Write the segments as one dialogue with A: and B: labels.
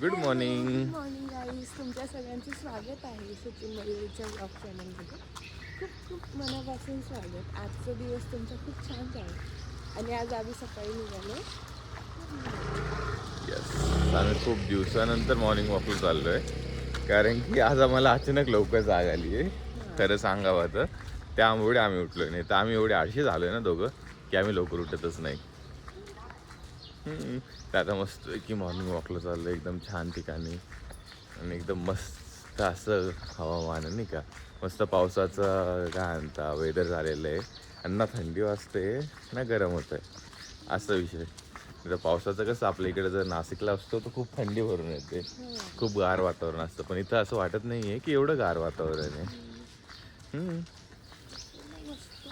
A: Good morning.
B: Good morning guys. तुमच्या सगळ्यांचे स्वागत आहे सचिन मयुरीच्या ब्लॉग चॅनलमध्ये. खूप खूप मनापासून स्वागत. आजचा दिवस तुमचा खूप छान जाईल आणि आज आम्ही सकाळी निघालो.
A: यस, आम्ही खूप दिवसानंतर मॉर्निंग वॉकला चाललो आहे कारण की आज आम्हाला अचानक लवकर जाग आली आहे. खरं सांगावं तर त्यामुळे आम्ही उठलो नाही तर आम्ही एवढे आळशी झालो आहे ना दोघं की आम्ही लवकर उठतच नाही. तर आता मस्त की मॉर्निंग वॉकला चाललो एकदम छान ठिकाणी आणि एकदम मस्त असं हवामान नाही का. मस्त पावसाचं काय म्हणता वेदर झालेलं आहे आणि ना थंडी वाजते ना गरम होतं आहे असा विषय. तर पावसाचं कसं आपल्या इकडे जर नाशिकला असतो तर खूप थंडी भरून येते, खूप गार वातावरण असतं, पण इथं असं वाटत नाही आहे की एवढं गार वातावरण आहे.
B: मस्त.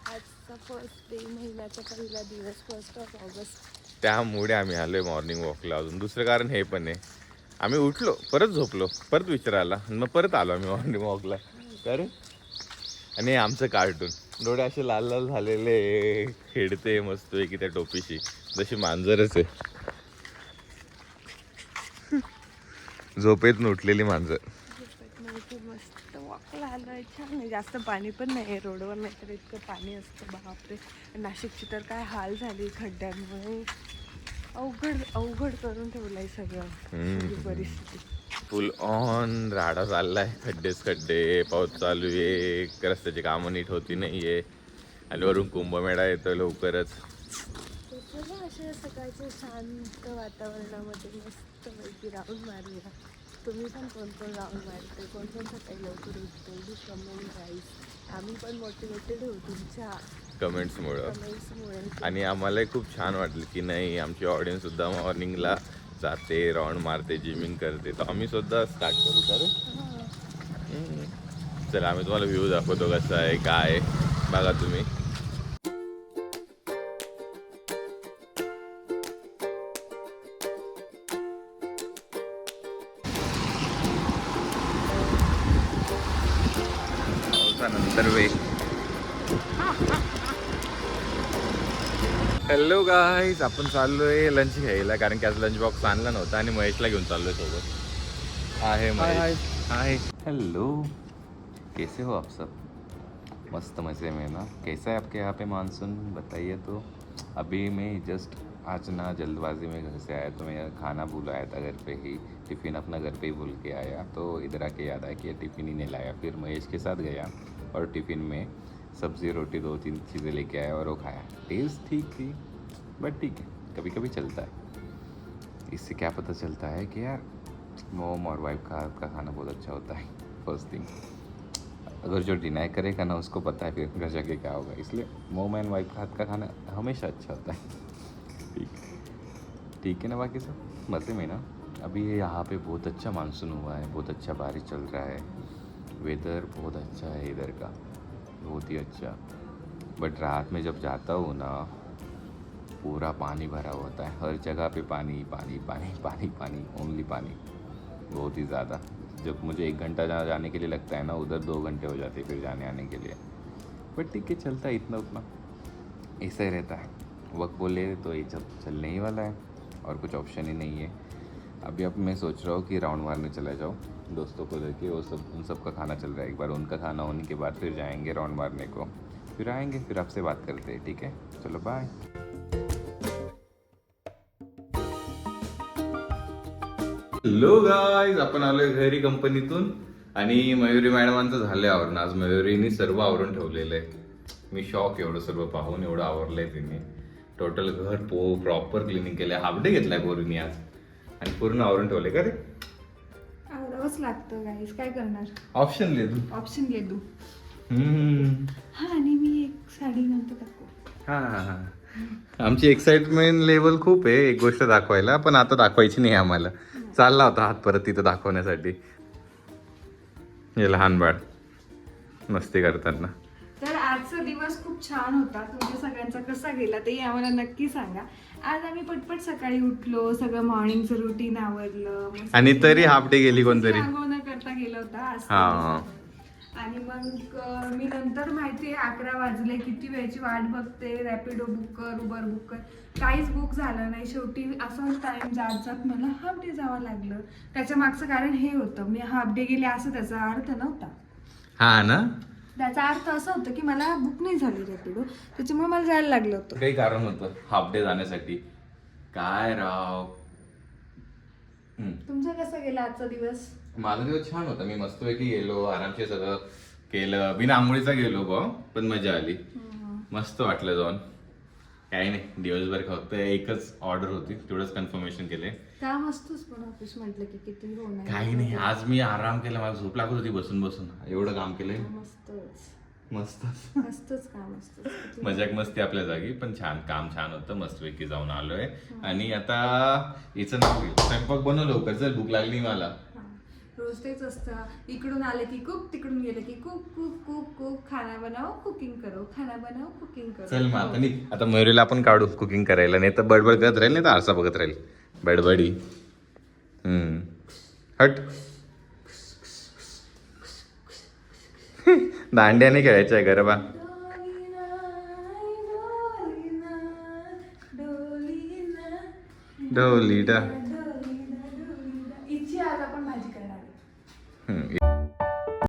B: आजचा फर्स्ट डे, महिन्याचा पहिला दिवस, 1 ऑगस्ट.
A: त्यामुळे आम्ही आलो आहे मॉर्निंग वॉकला. अजून दुसरं कारण हे पण आहे, आम्ही उठलो परत झोपलो परत विचार आला आणि मग परत आलो आम्ही मॉर्निंग वॉकला. कारण आणि आमचं कार्टून डोळे असे लाल लाल झालेले खेळते मस्त की त्या टोपीशी जशी मांजरच आहे. झोपेत उठलेली मांजर.
B: खूप मस्त वॉकला आलो आहे. छान आहे. जास्त पाणी पण नाही आहे रोडवर, नाही तर इतकं पाणी असतं बापरे. नाशिकची तर काय हाल झाली खड्ड्यांमुळे. अवघड करून ठेवलंय सगळी परिस्थिती.
A: फुल ऑन राडा चाललाय, खड्डेच खड्डे, पाऊस चालू आहे, रस्त्याची कामं नीट होती नाहीये आणि वरून कुंभमेळा येतोय लवकरच.
B: अशा सकाळच्या शांत वातावरणामध्ये मस्त पैकी राऊंड मारूया. तुम्ही पण कोण राऊंड मारते, कोण सकाळी लवकर उठते, ही कमेंट गाईज. आम्ही पण मोटिवेटेड होऊ तुमच्या कमेंट्समुळे.
A: आणि आम्हालाही खूप छान वाटलं की नाही आमची ऑडियन्स सुद्धा मॉर्निंगला जाते, राऊंड मारते, जिमिंग करते, तर आम्ही सुद्धा स्टार्ट करू का रे. चला आम्ही तुम्हाला व्ह्यू दाखवतो कसं आहे काय बघा तुम्ही. पावसानंतर हॅलो गाईज, आपण चाललोय लंच घ्यायला कारण की आज लंच बॉक्स आणला नव्हता आणि महेशला घेऊन चाललोय सोबत. आहे महेश. हाय. हेलो, कैसे हो आप सब? मस्त मज़े में ना. कैसा है आपके यहाँ पे मानसून बताइए. तो अभी मैं जस्ट आज ना जल्दबाजी में घर से आया तो मैं खाना भूल आया था घर पे ही. टिफ़िन अपना घर पे ही भूल के आया तो इधर आके याद आया कि टिफ़िन ही नहीं लाया. फिर महेश के साथ गया और टिफ़िन में सब्ज़ी रोटी 2-3 चीज़ें लेके आया और वो खाया. टेस्ट ठीक थी बट ठीक है, कभी कभी चलता है. इससे क्या पता चलता है कि यार मोम और वाइफ का हाथ का खाना बहुत अच्छा होता है. फर्स्ट थिंग, अगर जो डिनाई करेगा ना उसको पता है फिर घर जाके क्या होगा. इसलिए मोम एंड वाइफ का हाथ का खाना हमेशा अच्छा होता है. ठीक है ना. बाकी सब मज़े में ना. अभी यहाँ पे बहुत अच्छा मानसून हुआ है, बहुत अच्छा बारिश चल रहा है, वेदर बहुत अच्छा है इधर का, बहुत ही अच्छा. बट रात में जब जाता हूँ ना पूरा पानी भरा होता है, हर जगह पे पानी पानी पानी पानी पानी, ओनली पानी, बहुत ही ज़्यादा. जब मुझे 1 घंटा जाने के लिए लगता है ना उधर 2 घंटे हो जाते फिर जाने आने के लिए. बट ठीक है, चलता है इतना उतना, ऐसा ही रहता है. वक्त बोले तो ये सब चलने ही वाला है और कुछ ऑप्शन ही नहीं है. अभी अब मैं सोच रहा हूँ कि राउंड मारने चला जाऊँ दोस्तों को लेके. वो सब उन सब का खाना चल रहा है, एक बार उनका खाना होने के बाद फिर जाएंगे राउंड मारने को, फिर आएंगे, फिर आपसे बात करते हैं. ठीक है, चलो बाय. हॅलो गाईज, आपण आलोय घरी कंपनीतून आणि मयुरी मॅडमांचं झालंय आवरण. आज मयुरीने सर्व आवरून ठेवलेलं आहे. मी शॉक एवढं सर्व पाहून, एवढं आवरलंय तिने. टोटल घर प्रॉपर क्लिनिंग केलंय. हाफ डे घेतलाय पोरीने आज आणि पूर्ण आवरून ठेवलंय. का रे,
B: आवरावंच लागतं गाईस, काय करणार.
A: ऑप्शन
B: ले दू. हा, आणि मी एक साडी नंतर दाखवू.
A: हा, आमची एक्साइटमेंट लेवल खूप आहे एक गोष्ट दाखवायला, पण आता दाखवायची नाही आम्हाला. चालला होता हात परत तिथं दाखवण्यासाठी. हे लहान बाळ मस्ती करताना.
B: तर आजचा दिवस खूप छान होता. तुमच्या सगळ्यांचा कसा गेला ते आम्हाला नक्की सांगा. आज आम्ही पटपट सकाळी उठलो, सगळं मॉर्निंगचं रुटीन आवरलं
A: आणि तरी हाफ डे गेली कोणतरी.
B: आंघोळ न करता गेला होता आज.
C: आणि मग मी नंतर माहिती आहे 11 वाजले, किती वेळची वाट बघते, रॅपिडो बुक कर, उबर बुक कर, काहीच बुक झालं नाही. शेवटी असं टाइम जात जात मला हाफ डे जावं लागलं. त्याच्या मागचं कारण हे होतं, मी हाफ डे गेले असं त्याचा अर्थ नव्हता.
A: हा ना,
C: त्याचा अर्थ असं होतं की मला बुक नाही झाली रॅपिडो, त्याच्यामुळे मला जायला लागलं होतं.
A: काही कारण होतं हाफ डे जाण्यासाठी. काय राव.
C: तुमचा कसा गेला आजचा दिवस?
A: माझा दिवस छान होता. मी मस्तपैकी गेलो, आरामशीर सगळं केलं, बिना आंघोळीचा गेलो बा, पण मजा आली, मस्त वाटलं जाऊन. काही नाही, दिवसभर फक्त एकच ऑर्डर होती, तेवढंच कन्फर्मेशन केले.
C: काम असतोच पण ऑफिस म्हटलं की किती होणार.
A: काही नाही, आज मी आराम केला, मला झोप लागत होती बसून बसून, एवढं काम केलंय.
C: मस्तच
A: मस्त
C: मस्तच काम असतं.
A: मजाक मस्ती आपल्या जागी, पण छान काम, छान होतं, मस्तपैकी जाऊन आलोय. आणि आता हिचं नाव घेऊ, स्वयंपाक बनव लवकर, चल भूक लागली मला.
C: रोज तेच असतं, इकडून आले की कुक, तिकडून गेले की कुक कुक कुक कुक, खाना बनाव कुकिंग करो, खाना बनाव कुकिंग करो.
A: चल मग आता नाही, आता मयुरीला आपण काढू कुकिंग करायला, नाही तर बडबड करत राहील, नाही तर आरसा बघत राहील, बडबडी. हट. दांड्या नाही खेळायच्या आहे गरबा. ढोली